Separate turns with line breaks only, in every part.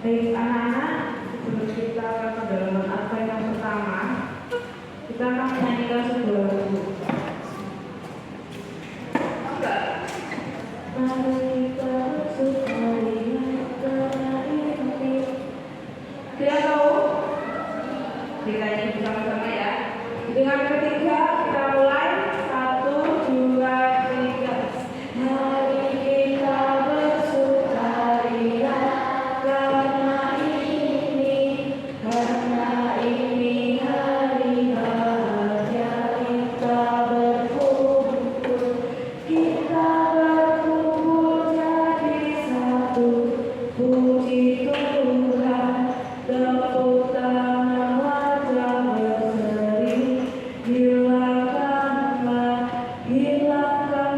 Baik anak-anak, sebelum kita ke pendalaman Advent yang pertama, kita akan menyanyikan sebuah lagu. Mari kita bersukaria karena ini. Tidak tahu? Kita nyanyi bersama-sama ya. Dengan ketiga kita mulai. 1, 2, 3. Mari kita bersukaria karena ini hari bahagia kita berkumpul jadi satu. Puji Tuhan, tepuk tangan wajah berseri, hilangkanlah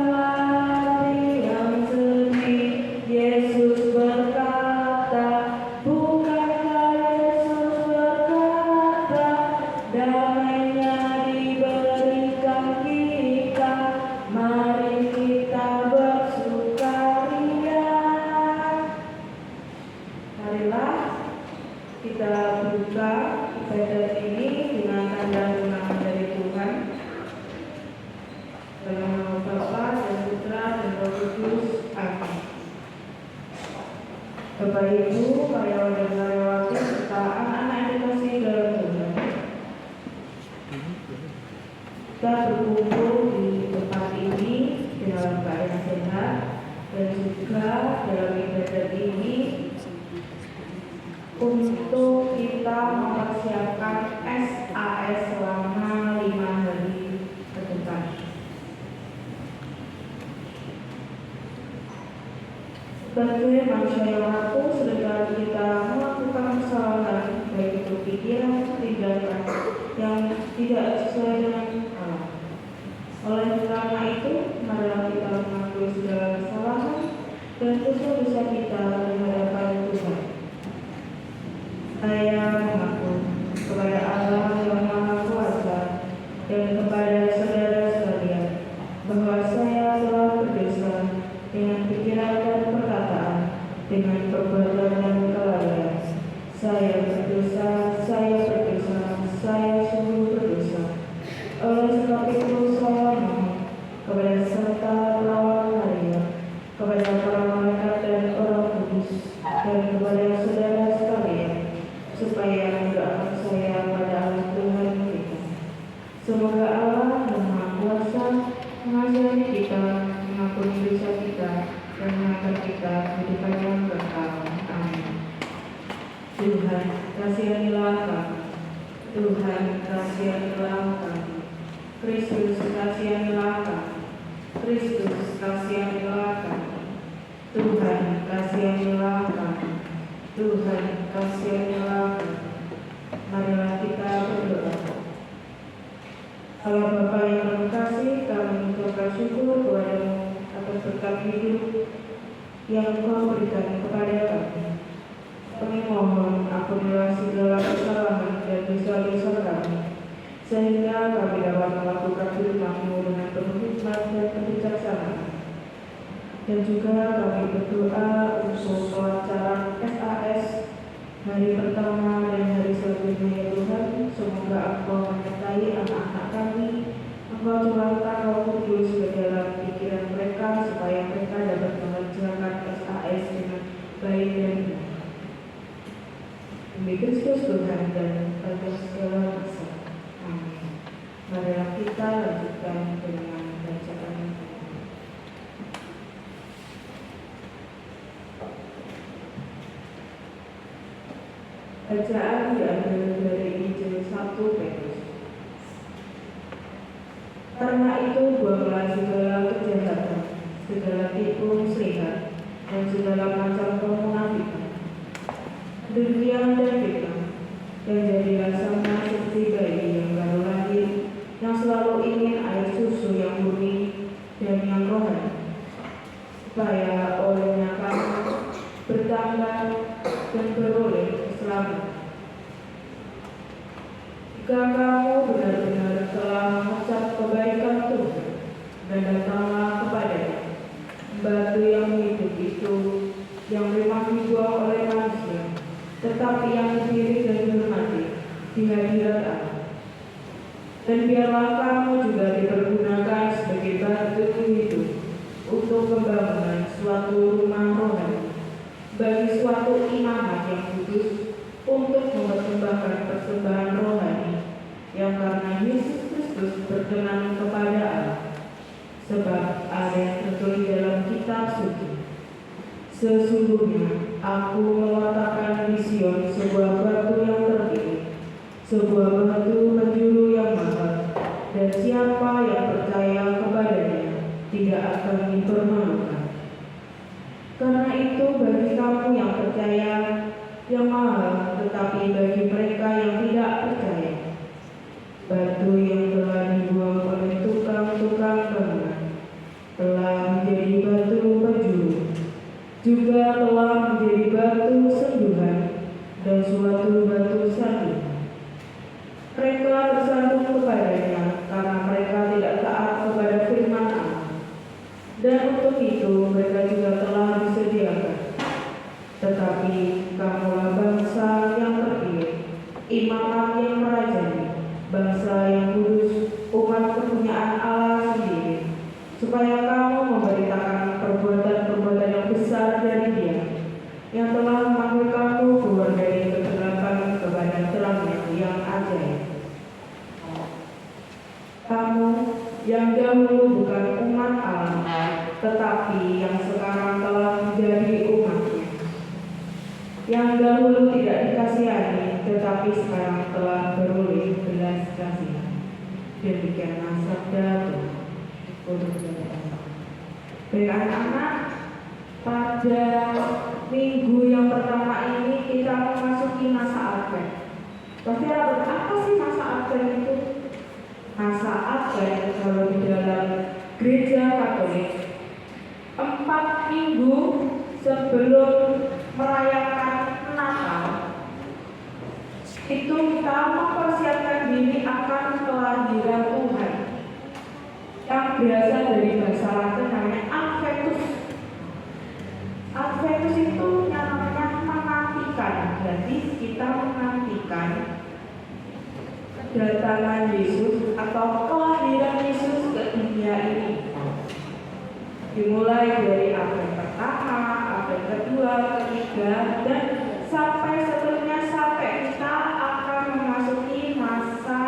hati yang sedih. Yesus berkata, bukankah Yesus berkata, damainya diberikan kita, mari kita bersukaria. Marilah kita buka ibadah ini dengan tanda nama dari Tuhan. Dalam nama Bapa dan Putra dan Roh Kudus. Amin. Bapak Ibu, karyawan dan karyawati serta anak-anak yang dikasihi dalam Tuhan, kita berkumpul di tempat ini dalam keadaan sehat dan juga dalam ibadah ini untuk kita mempersiapkan SAS selama 5 hari ke depan. Sebagai manusia yang rapuh, seringkali kita melakukan kesalahan, baik itu pikiran, tindakan yang tidak sesuai dengan Allah. Oleh karena itu, marilah kita mengakui segala kesalahan dan dosa-dosa kita di hadapan Tuhan. Saya mengaku kepada Allah yang Maha Kuasa dan kepada saudara sekalian bahwa saya telah berdosa dengan pikiran dan perkataan, dengan perbuatan dan kelalaian. Saya berdosa, saya sungguh berdosa. Oleh sebab itu saya mohon kepada serta perawan Maria, kepada para malaikat dan orang kudus, dan kepada saudara sekalian, supaya mendoakan saya pada Allah Tuhan kita. Semoga Allah yang Maha Kuasa mengasihi kita, mengampuni dosa kita, dan mengangkat kita kehidupan yang kekal. Amin. Tuhan, kasihanilah kami. Tuhan, kasihanilah kami. Kristus, kasihanilah kami. Kristus, kasihanilah kami. Tuhan, kasihanilah kami. Tuhan, kasihanilah kami. Marilah kita berdoa. Allah Bapa yang terkasih, kami mengucapkan syukur kepada-Mu atas berkat hidup yang Engkau berikan kepada kami. Kami mohon ampunilah segala kesalahan dan dosa-dosa kami, sehingga kami dapat melakukan firman-Mu dengan penuh hikmat dan kebijaksanaan. Dan juga kami berdoa untuk kelancaran SAS hari pertama dan hari selanjutnya ya Tuhan. Semoga Engkau menyertai anak-anak kami, Engkau curahkan Roh Kudus ke dalam pikiran mereka supaya mereka dapat mengerjakan SAS dengan baik dan benar. Demi Kristus Tuhan dan pada segala masa. Amin. Marilah kita lanjutkan dengan bacaan. Bacaan diambil dari Injil 1 Petrus. Karena itu buanglah segala kejahatan, segala tipu muslihat, dan segala macam kemunafikan, dengkian dan fitnah, dan jadilah sama seperti bayi yang baru lahir, yang selalu ingin air susu yang murni dan yang rohani, supaya olehnya kamu bertambah dan beroleh keselamatan. Jika kamu benar-benar telah mengucap kebaikan Tuhan dan datanglah kepadanya, batu yang hidup itu yang memang Dan biarlah kamu juga dipergunakan sebagai batu hidup untuk pembangunan suatu rumah rohani bagi suatu imamat yang kudus, untuk mempersembahkan persembahan rohani yang karena Yesus Kristus berkenan kepada Allah. Sebab ada yang tertulis dalam kitab suci, sesungguhnya aku meletakkan di Sion sebuah batu yang terpilih, sebuah batu penjuru yang mahal, dan siapa yang percaya kepadanya tidak akan dipermalukan. Karena itu bagi kamu yang percaya, yang mahal, tetapi bagi mereka yang tidak percaya, batu yang telah dibuang oleh tukang-tukang bangunan telah menjadi batu penjuru, juga telah menjadi batu senduhan dan suatu batu sandungan. Mereka bersandung kepadanya karena mereka tidak taat kepada firman Allah, dan untuk itu mereka juga telah disediakan. Tetapi kamulah bangsa yang terpilih, imamat yang merajani, bangsa yang kudus, umat kepunyaan Allah sendiri, supaya kamu memberitakan perbuatan-perbuatan yang besar dari Dia, yang telah memanggil kamu keluar dari kegelapan kepada terangnya yang ajaib. Kamu yang dahulu bukan umat Allah, tetapi yang sekarang telah menjadi umat-Nya. Yang dahulu tidak dikasihani, tetapi sekarang telah beroleh belas kasihan. Demikianlah sabda Tuhan. Baik anak-anak, pada minggu yang pertama ini kita memasuki masa Advent. Saudara, apa sih masa Advent itu? Masa Advent kalau di dalam Gereja Katolik 4 minggu sebelum merayakan Natal itu kita mempersiapkan diri akan kelahiran Tuhan, yang berasal dari bahasa Latin namanya Adventus. Adventus itu namanya menantikan. Jadi kita menantikan kedatangan Yesus atau kelahiran Yesus ke dunia ini. Dimulai dari Advent pertama, Advent kedua, ketiga, dan sampai seterusnya, sampai kita akan memasuki masa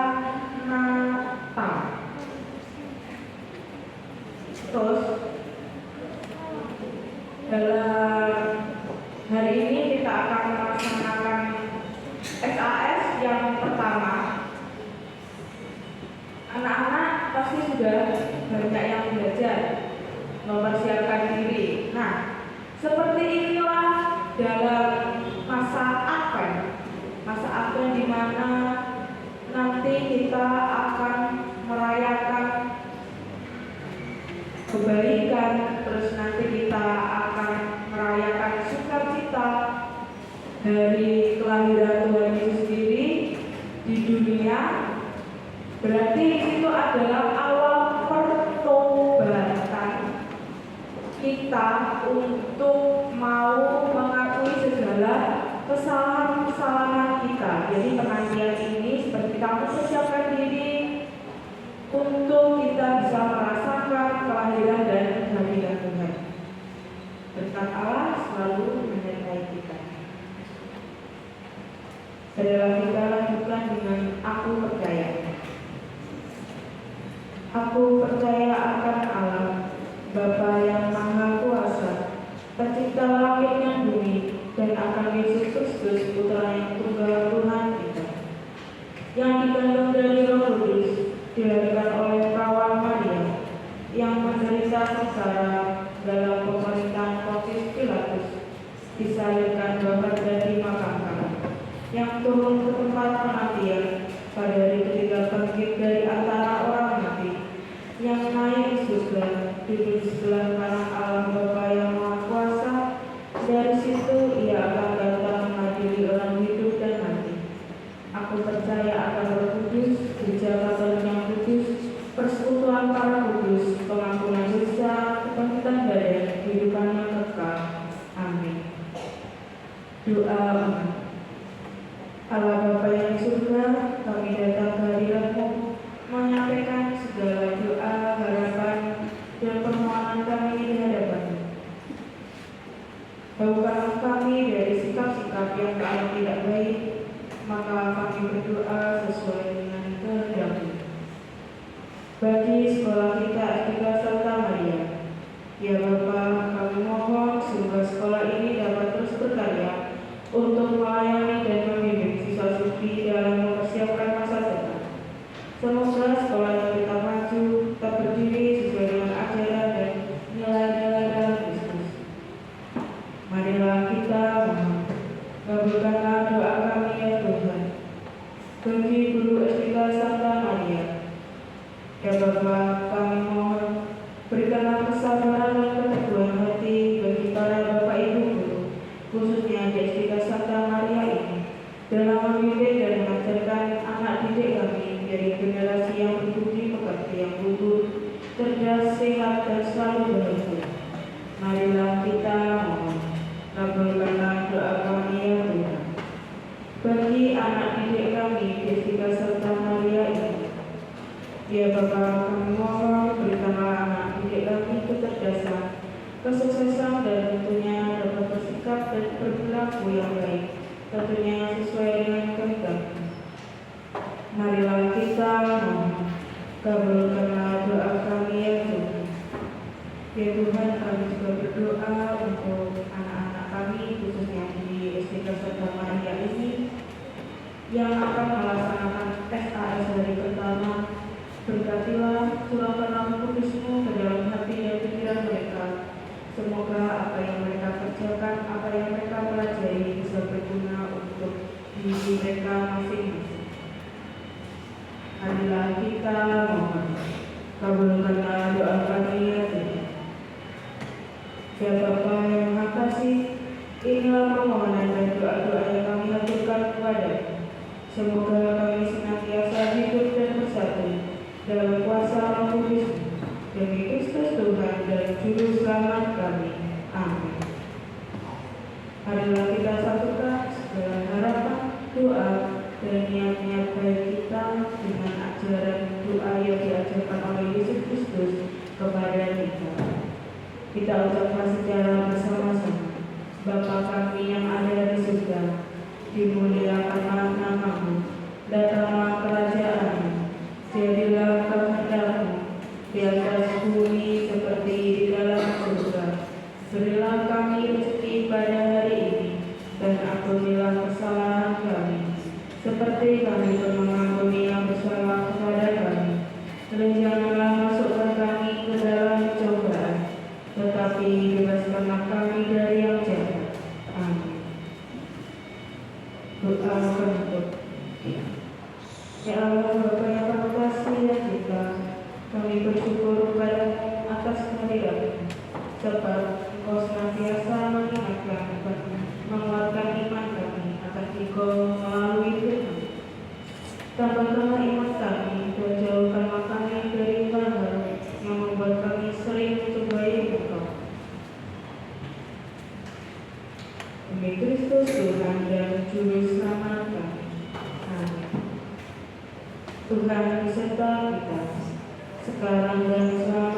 Natal. Terus dalam hari ini kita akan melaksanakan SAS yang pertama. Anak-anak pasti sudah banyak yang belajar mempersiapkan diri. Nah, seperti inilah dalam masa Advent. Masa Advent di mana nanti kita akan merayakan kebaikan, terus nanti kita akan merayakan sukacita dari kelahiran Tuhan Yesus sendiri di dunia. Berarti itu adalah awal pertobatan kita untuk mau mengakui segala kesalahan-kesalahan kita. Jadi penantian ini seperti kita mempersiapkan diri untuk kita bisa merasakan kelahiran dan kehadiran Tuhan. Berkat Allah selalu menyertai kita. Saudara, kita lanjutkan dengan aku percaya. Aku percaya akan Allah, Bapa yang Maha Kuasa, Pencipta langit dan bumi, dan akan Yesus Kristus, Putra yang tunggal Tuhan kita, yang dikandung dari Roh Kudus, dilahirkan oleh perawan Maria, yang menderita sengsara dalam pemerintahan Pontius Pilatus, disalibkan, wafat dan dimakamkan, yang turun ke tempat kematian, pada hari ketiga bangkit dari antara orang mati, yang naik ke surga, duduk di sebelah kanan Allah Bapa yang Maha Kuasa. Dari situ Ia akan datang mengadili orang hidup dan mati. Aku percaya akan Roh Kudus, Gereja Katolik yang kudus, persekutuan para kudus, pengampunan dosa, kebangkitan badan, kehidupan yang kekal. Amin. Doa. Allah Bapa yang di surga, kami datang ke hadirat-Mu, Semoga sekolah kita maju, tetap berdiri sesuai dengan ajaran dan nilai-nilai dalam Kristus. Marilah kita mohon, kabulkanlah doa kami ya Tuhan. Bagi Guru SDK Santa Maria, ya Bapa, kami mohon berikanlah kesabaran dan keteguhan hati bagi para Bapak Ibu Guru, khususnya di SDK Santa Maria ini, dalam membimbing dan mengajarkan anak didik kami dari generasi yang berbudi pekerti, yang luhur, cerdas, sehat, dan selalu berhasil. Marilah kita mohon, kabulkanlah doa kami ya Tuhan. Bagi anak didik kami di SDK Santa Maria ini, ya Bapa, kami mohon berikanlah anak didik kami kecerdasan, kesuksesan, dan tentunya dapat bersikap dan berperilaku yang baik, tentunya sesuai dengan kehendak. Marilah kita mohon, kabulkanlah doa kami ya Tuhan. Ya Tuhan, kami juga berdoa untuk anak-anak kami, khususnya di SDK Santa Maria ini, yang akan melaksanakan SAS hari pertama. Berkatilah, curahkanlah Kudus-Mu ke dalam hati dan pikiran mereka. Semoga apa yang mereka kerjakan, apa yang mereka pelajari bisa berguna untuk diri mereka masing-masing. Marilah kita mohon, kabulkanlah doa kami ya Tuhan. Ya Bapa yang Maha Kasih, inilah permohonan dan doa-doa yang kami haturkan kepada-Mu. Semoga kami senantiasa hidup dan bersatu dalam kuasa Roh Kudus demi Kristus Tuhan dan Juru Selamat kami. Amin. Marilah kita satukan segala harapan, doa, dan niat-niat baik kita dengan ajaran doa yang diajarkan oleh Yesus Kristus kepada kita. Kita ucapkan secara bersama-sama. Bapa kami yang ada di surga, dimuliakanlah nama-Mu, datanglah kerajaan-Mu, jadilah kehendak-Mu di atas bumi seperti di dalam surga. Berilah kami rezeki pada hari ini, dan ampunilah kesalahan kami, seperti kami pun mengampuni yang bersalah kepada kami. Dan janganlah masukkan kami ke dalam cobaan, tetapi bebaskanlah kami dari yang jahat. Amin. Doa penutup. Ya Allah, Bapa yang penuh kasih dan cinta, kami bersyukur kepada-Mu atas kehadiran-Mu, sebab Engkau senantiasa mengingatkan kami, menguatkan iman kami akan Engkau melalui firman. Tambahkanlah iman kami dan jauhkanlah kami dari hal-hal yang membuat kami sering mencobai Engkau. Demi Kristus Tuhan dan Juru Selamat kami. Amin. Tuhan beserta kita, sekarang dan selalu